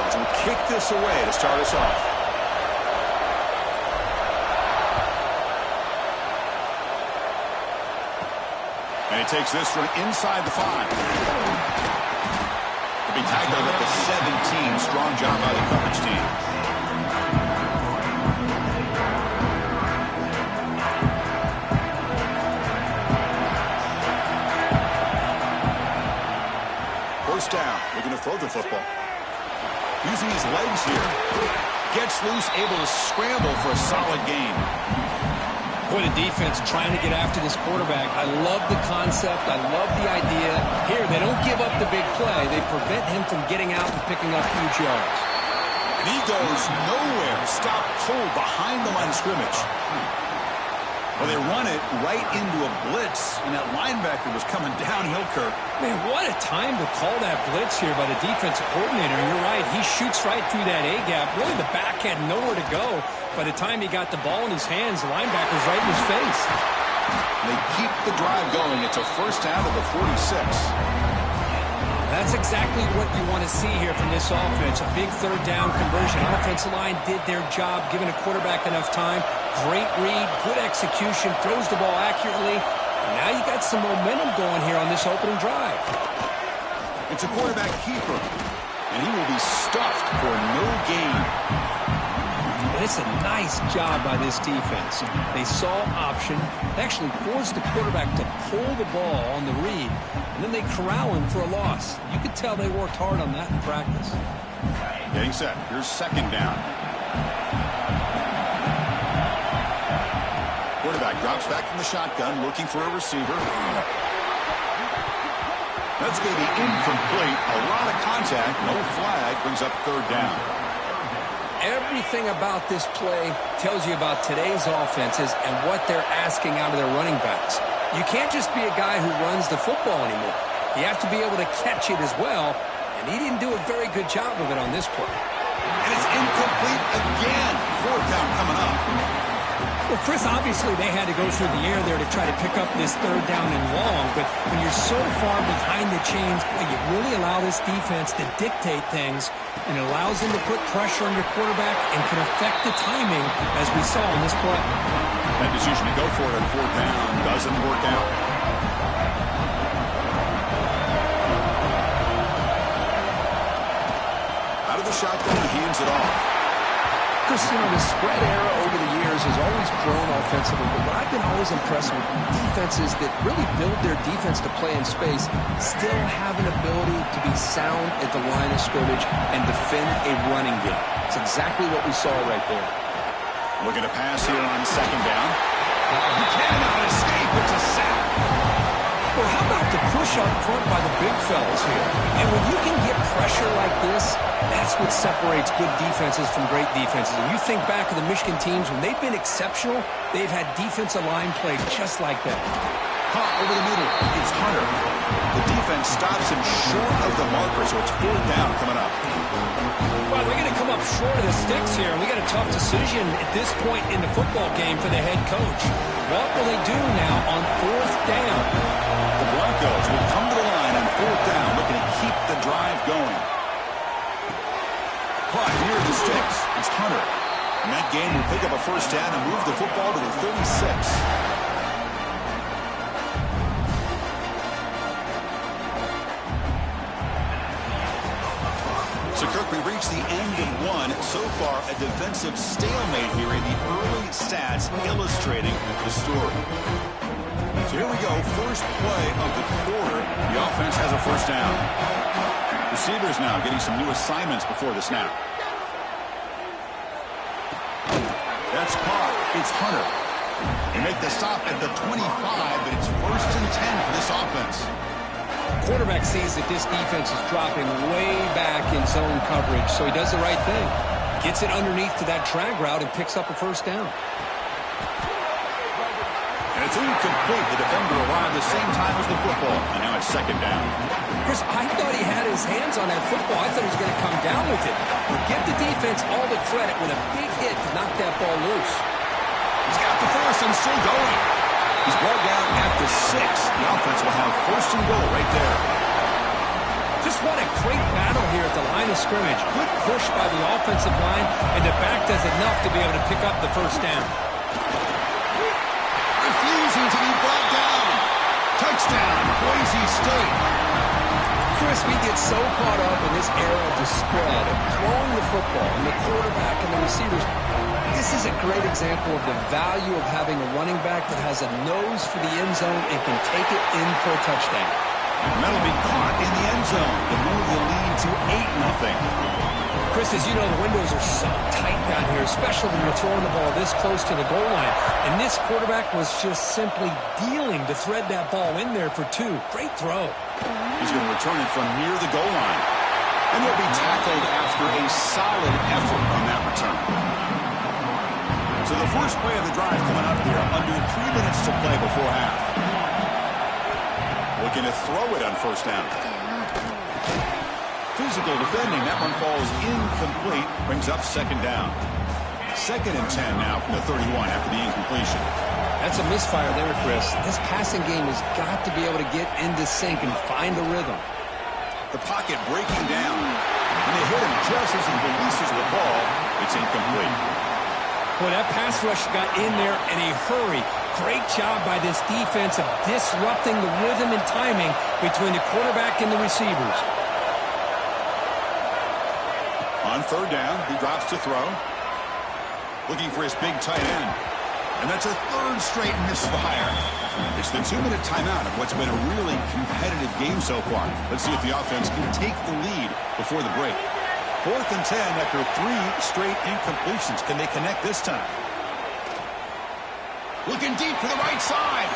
Jones will kick this away to start us off. And he takes this from inside the 5. He'll be tackled at the 17. Strong job by the coverage team. First down, looking to throw the football. Using his legs here. Gets loose, able to scramble for a solid gain. Boy, the defense trying to get after this quarterback. I love the concept. I love the idea. Here, they don't give up the big play. They prevent him from getting out and picking up huge yards. And he goes nowhere. Stop cold behind the line of scrimmage. Well, they run it right into a blitz, and that linebacker was coming downhill, Kirk. Man, what a time to call that blitz here by the defensive coordinator. And you're right, he shoots right through that A-gap. Really, the back had nowhere to go. By the time he got the ball in his hands, the linebacker's right in his face. They keep the drive going. It's a first down to the 46. That's exactly what you want to see here from this offense. A big third down conversion. Offensive line did their job, giving a quarterback enough time. Great read, good execution, throws the ball accurately. And now you got some momentum going here on this opening drive. It's a quarterback keeper, and he will be stuffed for no gain. And it's a nice job by this defense. They saw option. They actually forced the quarterback to pull the ball on the read, and then they corral him for a loss. You could tell they worked hard on that in practice. Getting set. Here's second down. Quarterback drops back from the shotgun, looking for a receiver. That's going to be incomplete. A lot of contact. No flag. Brings up third down. Everything about this play tells you about today's offenses and what they're asking out of their running backs. You can't just be a guy who runs the football anymore. You have to be able to catch it as well, and he didn't do a very good job of it on this play. And it's incomplete again. Fourth down coming up. Well, Chris, obviously they had to go through the air there to try to pick up this third down and long, but when you're so far behind the chains, boy, you really allow this defense to dictate things, and it allows them to put pressure on your quarterback and can affect the timing, as we saw in this play. That decision to go for it on fourth down doesn't work out. Out of the shotgun, he hands it off. Chris, you know, the spread era over the years has always grown offensively, but what I've been always impressed with defenses that really build their defense to play in space still have an ability to be sound at the line of scrimmage and defend a running game. It's exactly what we saw right there. Looking to pass here on second down. He cannot escape. It's a sack. Well, how about the push up front by the big fellas here? And when you can get pressure like this, that's what separates good defenses from great defenses. And you think back to the Michigan teams, when they've been exceptional, they've had defensive line play just like that. Caught over the middle. It's Hunter. The defense stops him short of the marker, so it's fourth down coming up. Well, they're going to come up short of the sticks here, and we got a tough decision at this point in the football game for the head coach. What will they do now on fourth down? The Broncos will come to the line on fourth down, looking to keep the drive going. Clock near the sticks. It's Hunter. And that game will pick up a first down and move the football to the 36. So, Kirk, we reached the end of one. So far, a defensive stalemate here in the early stats illustrating the story. So here we go. First play of the quarter. The offense has a first down. Receivers now getting some new assignments before the snap. That's caught. It's Hunter. They make the stop at the 25, but it's first and 10 for this offense. Quarterback sees that this defense is dropping way back in zone coverage, so he does the right thing. Gets it underneath to that drag route and picks up a first down. And it's incomplete. The defender arrived the same time as the football, and now it's second down. Chris, I thought he had his hands on that football. I thought he was going to come down with it. But give the defense all the credit with a big hit to knock that ball loose. He's got the first and still going. He's brought down at the 6. The offense will have first and goal right there. Just what a great battle here at the line of of scrimmage. Good push by the offensive line, and the back does enough to be able to pick up the first down. Refusing to be brought down. Touchdown, Boise State. Chris, we get so caught up in this era of the spread, of throwing the football, and the quarterback and the receivers. This is a great example of the value of having a running back that has a nose for the end zone and can take it in for a touchdown. And that'll be caught in the end zone to move the lead to 8-0. Chris, as you know, the windows are so tight down here, especially when you're throwing the ball this close to the goal line. And this quarterback was just simply dealing to thread that ball in there for 2. Great throw. He's going to return it from near the goal line. And he'll be tackled after a solid effort on that return. So the first play of the drive coming up here, under 3 minutes to play before half. Looking to throw it on first down. Physical defending, that one falls incomplete, brings up second down. 2nd and 10 now from the 31 after the incompletion. That's a misfire there, Chris. This passing game has got to be able to get into sync and find a rhythm. The pocket breaking down. And they hit him just as he releases the ball. It's incomplete. Boy, that pass rush got in there in a hurry. Great job by this defense of disrupting the rhythm and timing between the quarterback and the receivers. On 3rd down, he drops to throw. Looking for his big tight end. And that's a 3rd straight misfire. It's the 2-minute timeout of what's been a really competitive game so far. Let's see if the offense can take the lead before the break. 4th and 10 after 3 straight incompletions. Can they connect this time? Looking deep to the right side.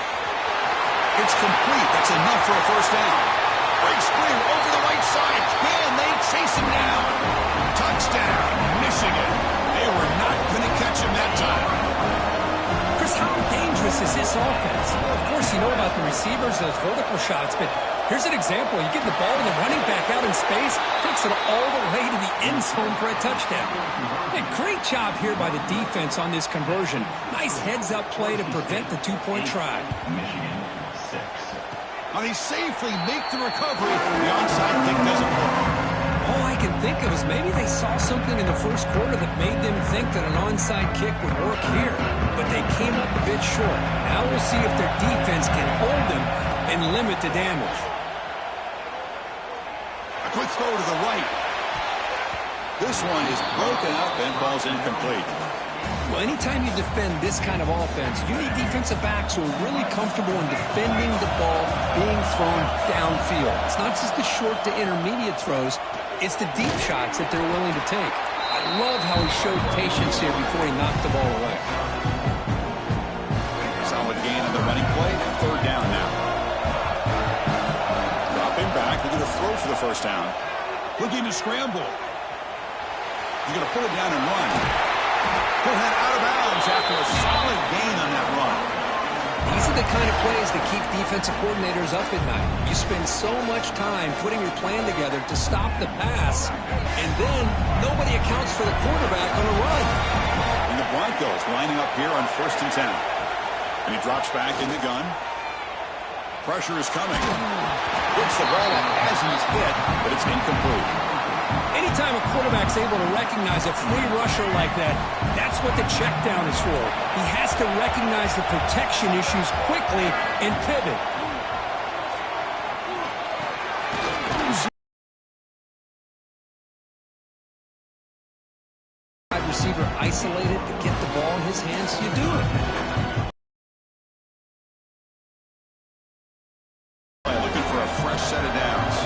It's complete. That's enough for a first down. Breaks free over the right side. Can they chase him down? Touchdown, Michigan. They were not going to catch him that time. Chris, how dangerous is this offense? Well, of course, you know about the receivers, those vertical shots, but here's an example. You get the ball to the running back out in space, takes it all the way to the end zone for a touchdown. Hey, great job here by the defense on this conversion. Nice heads-up play to prevent the 2-point try. Now they safely make the recovery. The onside kick doesn't work. All I can think of is maybe they saw something in the first quarter that made them think that an onside kick would work here, but they came up a bit short. Now we'll see if their defense can hold them and limit the damage. A quick throw to the right. This one is broken up and falls incomplete. Well, anytime you defend this kind of offense, you need defensive backs who are really comfortable in defending the ball being thrown downfield. It's not just the short to intermediate throws, it's the deep shots that they're willing to take. I love how he showed patience here before he knocked the ball away. Solid gain on the running play. 3rd down now. Dropping back. They're going to throw for the first down. Looking to scramble. He's going to put it down and run. Put that out of bounds after a solid gain on that run. These are the kind of plays that keep defensive coordinators up at night. You spend so much time putting your plan together to stop the pass, and then nobody accounts for the quarterback on a run. And the Broncos lining up here on 1st and 10. And he drops back in the gun. Pressure is coming. Puts the ball up as he's hit, but it's incomplete. Anytime a quarterback's able to recognize a free rusher like that, that's what the check down is for. He has to recognize the protection issues quickly and pivot. Receiver isolated to get the ball in his hands, you do it. Looking for a fresh set of downs.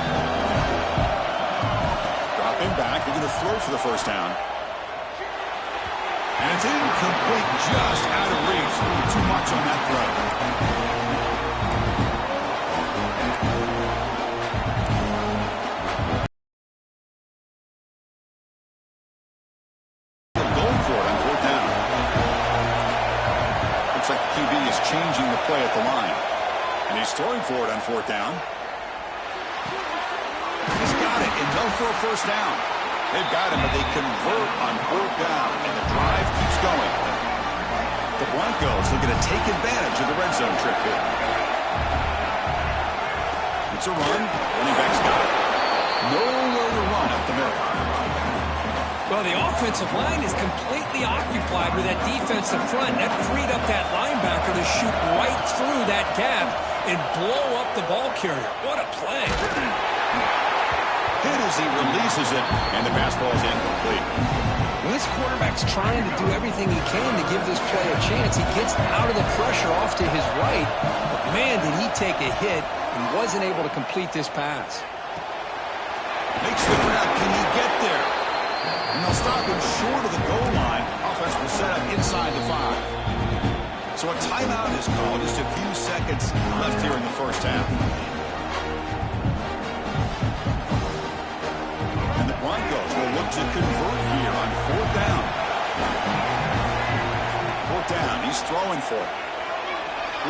Dropping back, they're going to throw for the first down. And it's incomplete, just out of reach. Too much on that throw. Going for it on 4th down. Looks like the QB is changing the play at the line. And he's throwing for it on 4th down. He's got it, and go for a first down. They've got him, but they convert on 4th down, and the drive keeps going. The Broncos looking to take advantage of the red zone trip here. It's a run. Running back's got it. Nowhere to run up the middle. Well, the offensive line is completely occupied with that defensive front. That freed up that linebacker to shoot right through that gap and blow up the ball carrier. What a play. Hit as he releases it, and the pass ball is incomplete. Well, this quarterback's trying to do everything he can to give this play a chance. He gets out of the pressure off to his right. But, man, did he take a hit and wasn't able to complete this pass. Makes the grab. Can he get there? And they'll stop him short of the goal line. Offense will set up inside the 5. So a timeout is called. Just a few seconds left here in the first half. And the Broncos will look to convert here on 4th down. 4th down. He's throwing for it.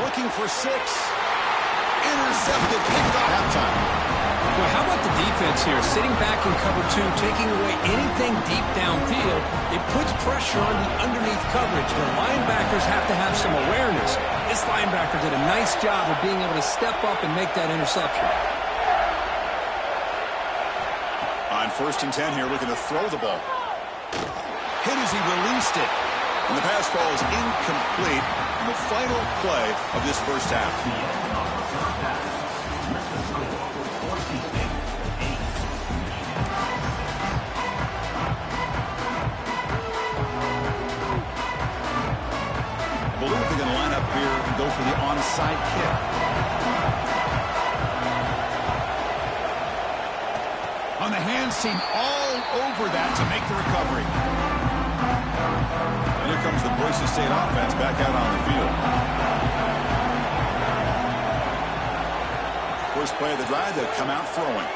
Looking for 6. Intercepted. Picked off halftime. Well, how about the defense here? Sitting back in cover 2, taking away anything deep downfield. It puts pressure on the underneath coverage. The linebackers have to have some awareness. This linebacker did a nice job of being able to step up and make that interception. On 1st and 10 here, looking to throw the ball. Hit as he released it. And the pass ball is incomplete in the final play of this first half. I believe they're going to line up here and go for the onside kick. On the hands team, all over that to make the recovery. And here comes the Boise State offense back out on the field. First play of the drive, they'll come out throwing.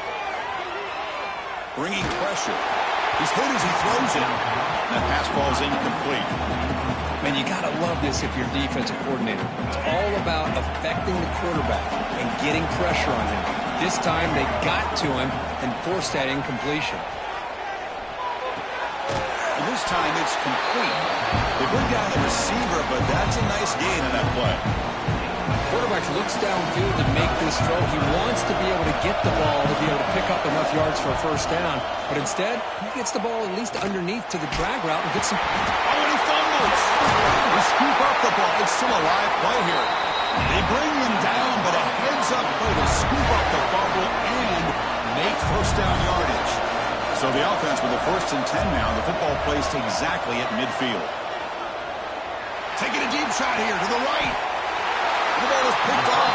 Bringing pressure. He's hit as he throws it. And that pass ball is incomplete. Man, you got to love this if you're a defensive coordinator. It's all about affecting the quarterback and getting pressure on him. This time they got to him and forced that incompletion. And this time it's complete. They bring down the receiver, but that's a nice gain in that play. Quarterback looks downfield to make this throw. He wants to be able to get the ball to be able to pick up enough yards for a first down. But instead, he gets the ball at least underneath to the drag route and gets some... Oh, and he fumbles! They scoop up the ball. It's still a live play here. They bring him down, but a heads-up play to scoop up the fumble and make first down yardage. So the offense with the 1st and 10 now. The football placed exactly at midfield. Taking a deep shot here to the right. The ball is picked off.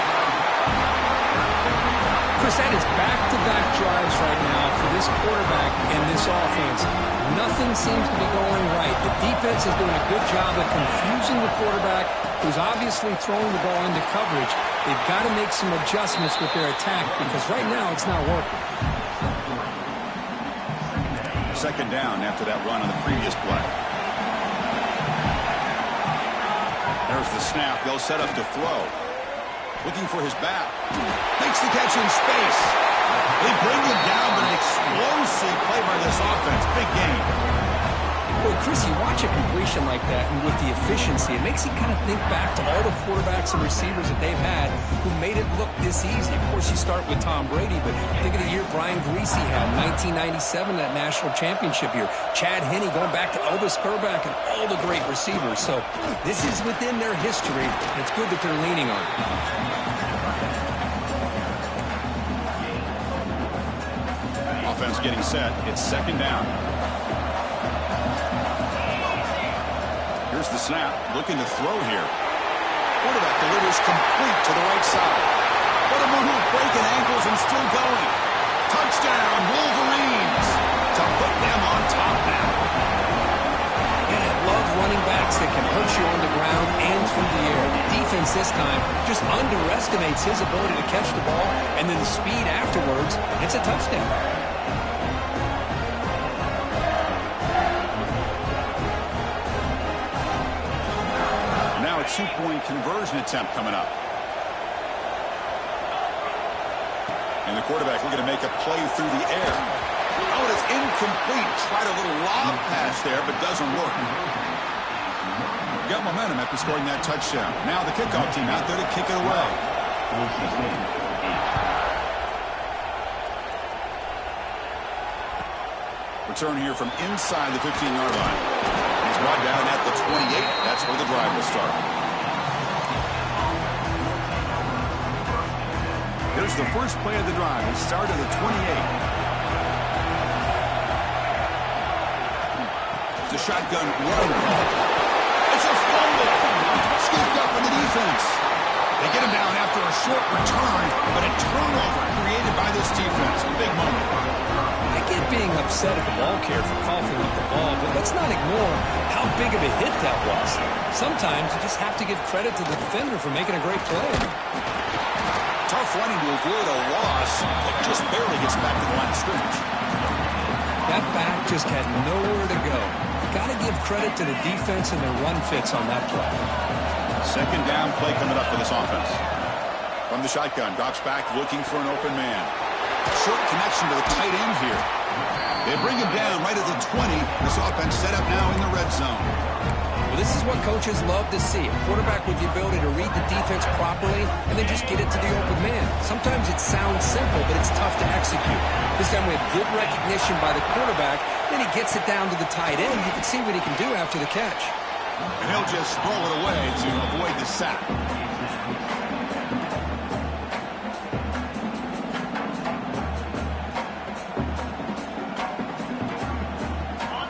Chris, that is back-to-back drives right now for this quarterback and this offense. Nothing seems to be going right. The defense is doing a good job of confusing the quarterback, who's obviously throwing the ball into coverage. They've got to make some adjustments with their attack because right now it's not working. 2nd down after that run on the previous play. There's the snap. They'll set up to throw. Looking for his back. Makes the catch in space. They bring him down, but an explosive play by this offense. Big game. Well, Chris, you watch a completion like that, and with the efficiency, it makes you kind of think back to all the quarterbacks and receivers that they've had who made it look this easy. Of course, you start with Tom Brady, but think of the year Brian Greasy had, 1997, that national championship year. Chad Henne going back to Elvis Grbac and all the great receivers. So this is within their history, and it's good that they're leaning on it. Offense getting set. It's 2nd down. Here's the snap. Looking to throw here. Quarterback delivers complete to the right side. What a move. Breaking ankles and still going. Touchdown, Wolverines. To put them on top now. And I love running backs that can hurt you on the ground and through the air. The defense this time just underestimates his ability to catch the ball, and then the speed afterwards, it's a touchdown. Two-point conversion attempt coming up. And the quarterback looking to make a play through the air. Oh, it's incomplete. Tried a little lob pass there, but doesn't work. Got momentum after scoring that touchdown. Now the kickoff team out there to kick it away. Return here from inside the 15-yard line. He's brought down at the 28. That's where the drive will start. Here's the first play of the drive. It started at the 28. It's a shotgun run. It's a fumble. Scooped up in the defense. They get him down after a short return, but a turnover created by this defense. Big moment. I get being upset at the ball carrier for coughing up the ball, but let's not ignore how big of a hit that was. Sometimes you just have to give credit to the defender for making a great play. Tough running to avoid a loss, but just barely gets back to the line of scrimmage. That back just had nowhere to go. Got to give credit to the defense and their run fits on that play. Second down play coming up for this offense. From the shotgun, drops back looking for an open man. Short connection to the tight end here. They bring him down right at the 20. This offense set up now in the red zone. Well, this is what coaches love to see. A quarterback with the ability to read the defense properly and then just get it to the open man. Sometimes it sounds simple, but it's tough to execute. This time we have good recognition by the quarterback. Then he gets it down to the tight end. You can see what he can do after the catch. And he'll just throw it away to avoid the sack.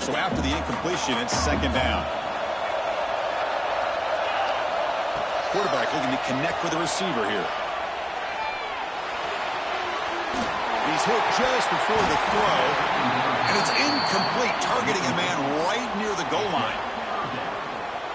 So after the incompletion, it's second down. Quarterback looking to connect with the receiver here. He's hit just before the throw, and it's incomplete, targeting a man right near the goal line.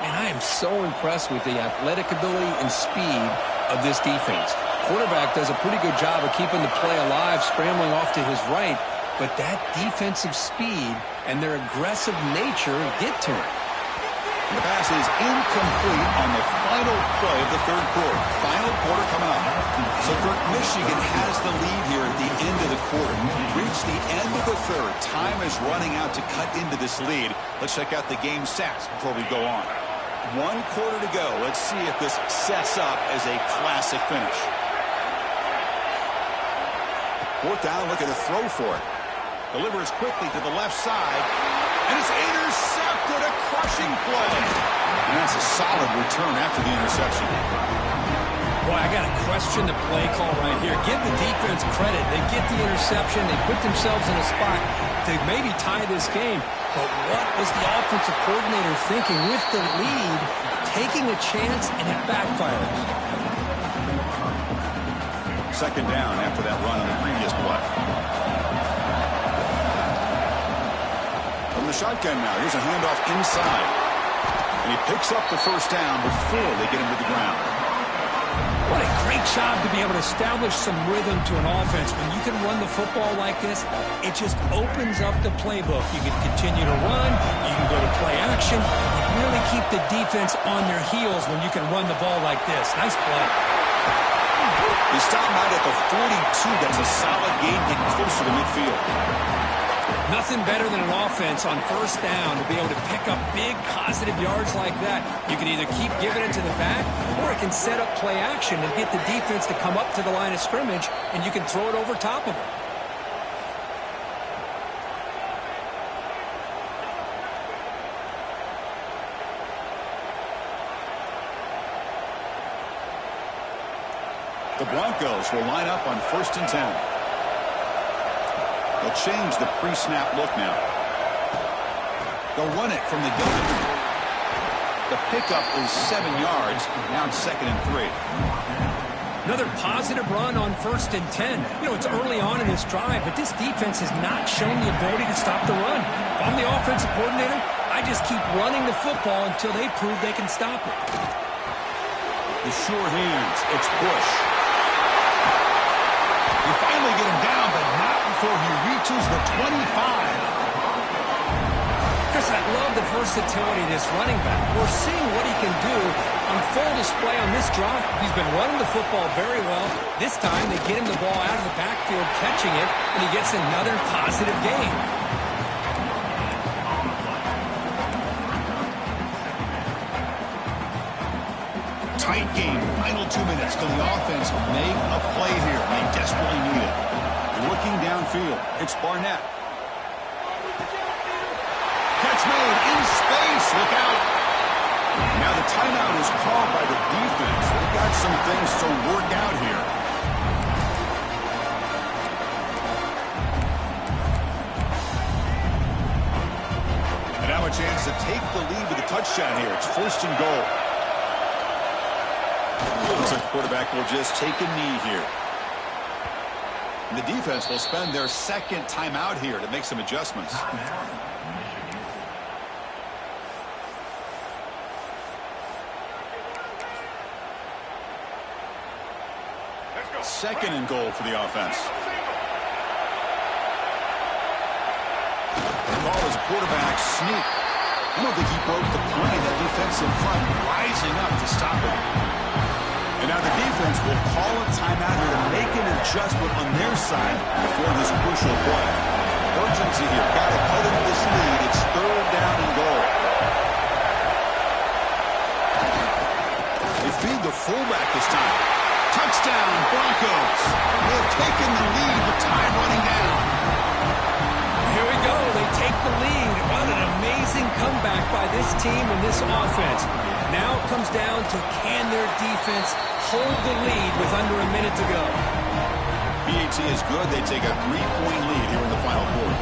And I am so impressed with the athletic ability and speed of this defense. Quarterback does a pretty good job of keeping the play alive, scrambling off to his right, but that defensive speed and their aggressive nature get to him. The pass is incomplete on the final play of the third quarter. Final quarter coming up. So Kirk, Michigan has the lead here at the end of the quarter. Reach the end of the third. Time is running out to cut into this lead. Let's check out the game stats before we go on. 1 quarter to go. Let's see if this sets up as a classic finish. Fourth down, look at a throw for it. Delivers quickly to the left side. And it's intercepted, a crushing play. And that's a solid return after the interception. Boy, I got to question the play call right here. Give the defense credit. They get the interception. They put themselves in a spot to maybe tie this game. But what was the offensive coordinator thinking with the lead, taking a chance, and it backfires? Second down after that run on the previous play. From the shotgun now, here's a handoff inside. And he picks up the first down before they get him to the ground. What a great job to be able to establish some rhythm to an offense. When you can run the football like this, it just opens up the playbook. You can continue to run. You can go to play action. You really keep the defense on their heels when you can run the ball like this. Nice play. He stopped out at the 42. That's a solid gain, getting closer to midfield. Nothing better than an offense on first down to be able to pick up big positive yards like that. You can either keep giving it to the back, or it can set up play action and get the defense to come up to the line of scrimmage, and you can throw it over top of them. The Broncos will line up on 1st and 10. They'll change the pre-snap look now. They'll run it from the gun. The pickup is 7 yards. Now it's 2nd and 3. Another positive run on 1st and 10. You know, it's early on in this drive, but this defense has not shown the ability to stop the run. If I'm the offensive coordinator, I just keep running the football until they prove they can stop it. The sure hands. It's Bush. You finally get him down, but not before he reaches the 25. Chris, I love the versatility of this running back. We're seeing what he can do on full display on this drive. He's been running the football very well. This time they get him the ball out of the backfield, catching it, and he gets another positive gain. Tight game. Final 2 minutes. Can the offense make a play here? They desperately need it. Looking downfield. It's Barnett. look out. Now the timeout is called by the defense. They've got some things to work out here. And now a chance to take the lead with a touchdown here. It's 1st and goal. Looks like the quarterback will just take a knee here. And the defense will spend their 2nd timeout here to make some adjustments. 2nd and goal for the offense. The ball is a quarterback sneak. I don't think he broke the play. That defensive front rising up to stop it. And now the defense will call a timeout here to make an adjustment on their side before this crucial play. Urgency here. Got to cut into this lead. It's 3rd down and goal. They feed the fullback this time. Touchdown, Broncos. They have taken the lead with time running down. Here we go. They take the lead. What an amazing comeback by this team and this offense. Now it comes down to can their defense hold the lead with under a minute to go. PAT is good. They take a 3-point lead here in the final quarter.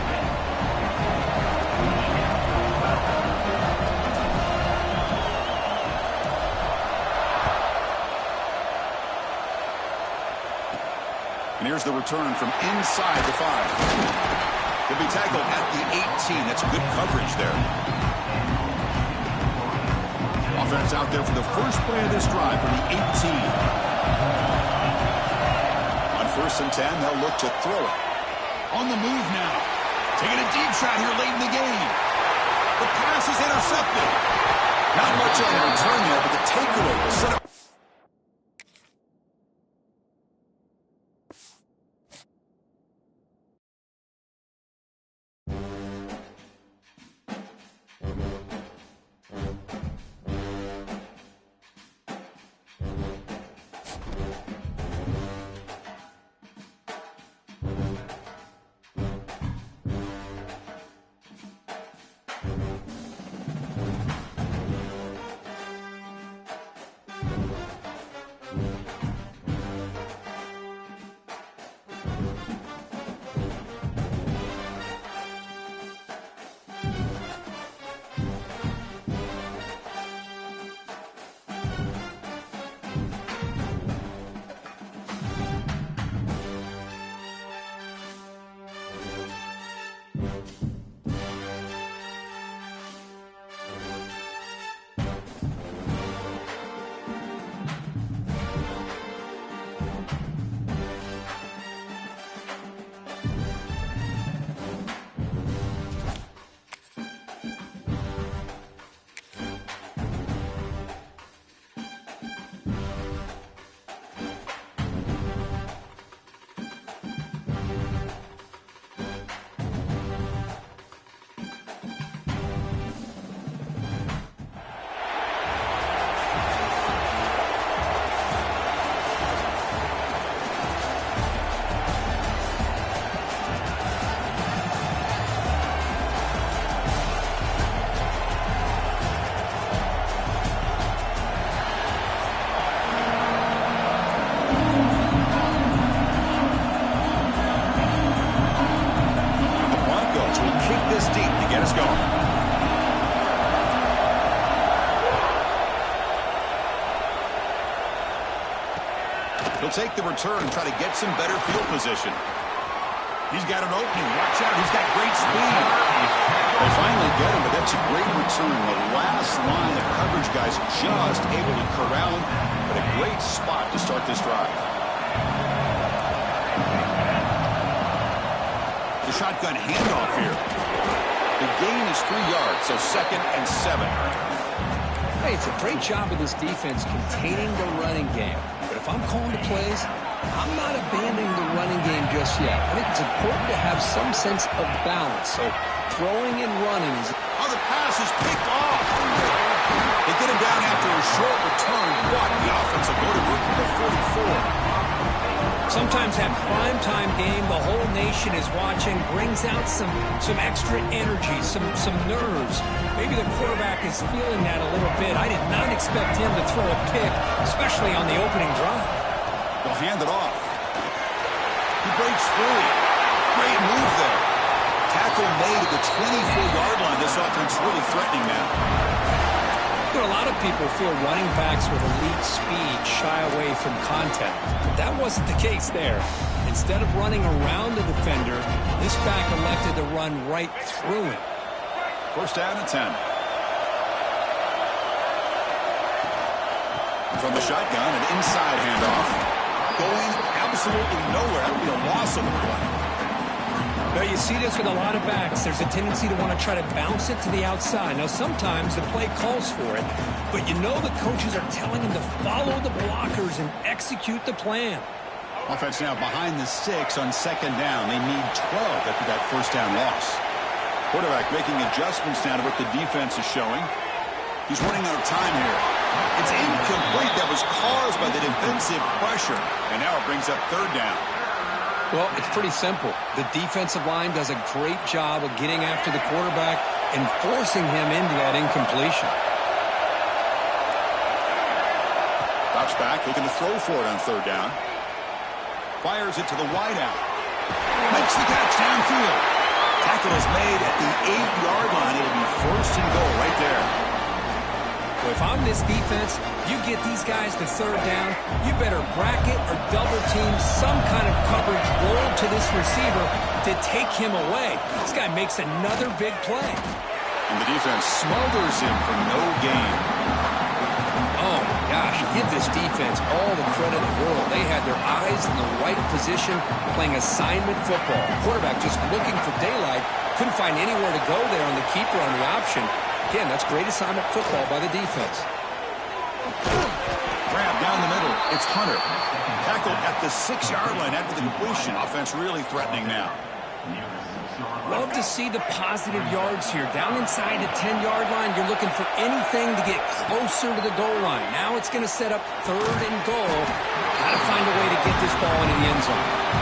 And here's the return from inside the 5. He'll be tackled at the 18. That's good coverage there. Offense out there for the first play of this drive from the 18. On 1st and 10, they'll look to throw it. On the move now. Taking a deep shot here late in the game. The pass is intercepted. Not much on the return there, but the takeaway will set up. He'll take the return and try to get some better field position. He's got an opening. Watch out. He's got great speed. They finally get him, but that's a great return. The last line of coverage guys just able to corral him, but a great spot to start this drive. The shotgun handoff here. The gain is 3 yards, so 2nd and 7. Hey, it's a great job of this defense containing the running game. But if I'm calling the plays, I'm not abandoning the running game just yet. I think it's important to have some sense of balance. So throwing and running is... Oh, the pass is picked off. They get him down after a short return, but the offense will go to work with the 44. Sometimes that primetime game, the whole nation is watching, brings out some extra energy, some nerves. Maybe the quarterback is feeling that a little bit. I did not expect him to throw a pick, especially on the opening drive. They'll hand it off. He breaks free. Great move there. Tackle made at the 24-yard line. This offense really threatening now. A lot of people feel running backs with elite speed shy away from contact. But that wasn't the case there. Instead of running around the defender, this back elected to run right through him. First down and 10. From the shotgun, an inside handoff. Going absolutely nowhere. That would be a loss of the play. Now, you see this with a lot of backs. There's a tendency to want to try to bounce it to the outside. Now, sometimes the play calls for it, but you know the coaches are telling them to follow the blockers and execute the plan. Offense now behind the 6 on second down. They need 12 after that first down loss. Quarterback making adjustments now to what the defense is showing. He's running out of time here. It's incomplete. That was caused by the defensive pressure, and now it brings up third down. Well, it's pretty simple. The defensive line does a great job of getting after the quarterback and forcing him into that incompletion. Drops back, looking to throw for it on third down. Fires it to the wideout. Makes the catch downfield. Tackle is made at the 8-yard line. It'll be first and goal right there. So if I'm this defense, you get these guys to third down, you better bracket or double team some kind of coverage roll to this receiver to take him away. This guy makes another big play. And the defense smothers him for no gain. Oh, my gosh, give this defense all the credit in the world. They had their eyes in the right position playing assignment football. Quarterback just looking for daylight, couldn't find anywhere to go there on the keeper on the option. Again, that's great assignment football by the defense. Grab down the middle. It's Hunter. Tackled at the 6-yard line after the completion. Offense really threatening now. Love to see the positive yards here. Down inside the 10-yard line, you're looking for anything to get closer to the goal line. Now it's going to set up third and goal. Got to find a way to get this ball into the end zone.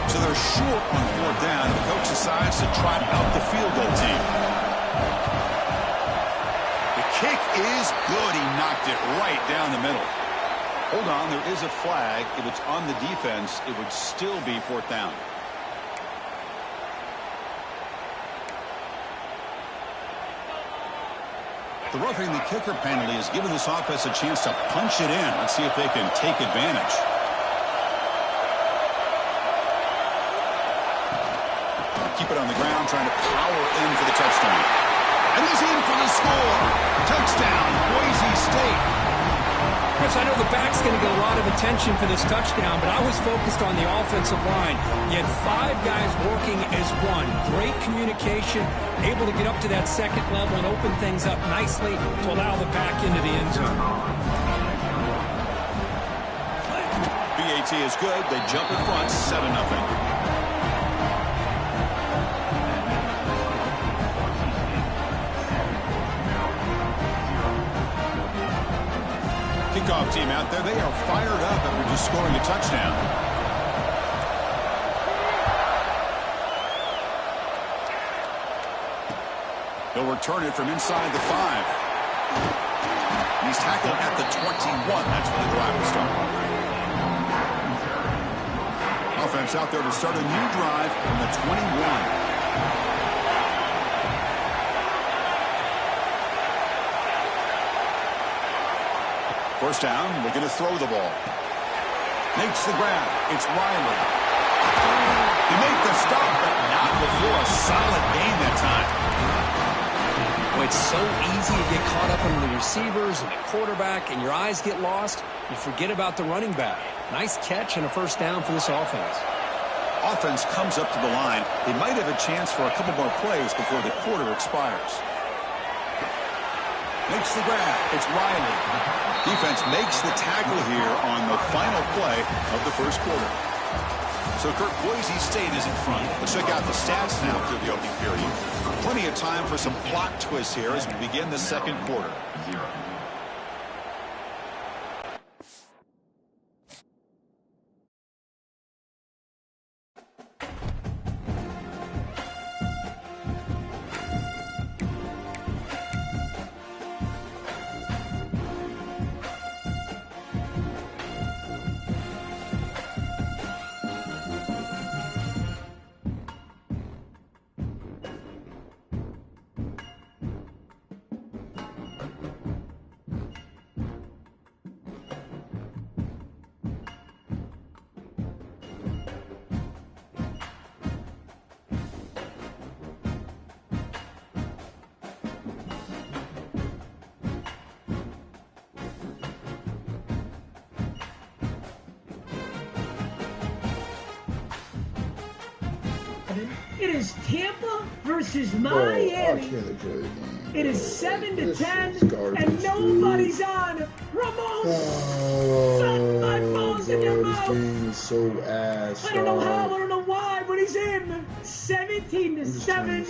So they're short on fourth down. The coach decides to trot out the field goal team. The kick is good. He knocked it right down the middle. Hold on, there is a flag. If it's on the defense, it would still be fourth down. The roughing the kicker penalty has given this offense a chance to punch it in. Let's see if they can take advantage. Keep it on the ground, trying to power in for the touchdown. And he's in for the score. Touchdown, Boise State. Chris, I know the back's going to get a lot of attention for this touchdown, but I was focused on the offensive line. You had 5 guys working as one. Great communication, able to get up to that second level and open things up nicely to allow the back into the end zone. BAT is good. They jump in front, 7-0. Kickoff team out there, they are fired up after just scoring a touchdown. They'll return it from inside the 5. He's tackled at the 21. That's where the drive will start. Offense out there to start a new drive from the 21. First down, looking to throw the ball. Makes the grab. It's Riley. He made the stop, but not before a solid gain that time. Well, it's so easy to get caught up in the receivers and the quarterback, and your eyes get lost. You forget about the running back. Nice catch and a first down for this offense. Offense comes up to the line. They might have a chance for a couple more plays before the quarter expires. Makes the grab. It's Riley. Defense makes the tackle here on the final play of the first quarter. So, Kirk, Boise State is in front. Let's check out the stats now through the opening period. Plenty of time for some plot twists here as we begin the second quarter. 7. It is Tampa versus Bro, I Miami. can't enjoy the game. It is Bro. 7-10, and nobody's on. Ramon, suck my balls in your This mouth. game is so ass. I don't know how, dog. I don't know why, but he's in. I'm just trying to 17-7.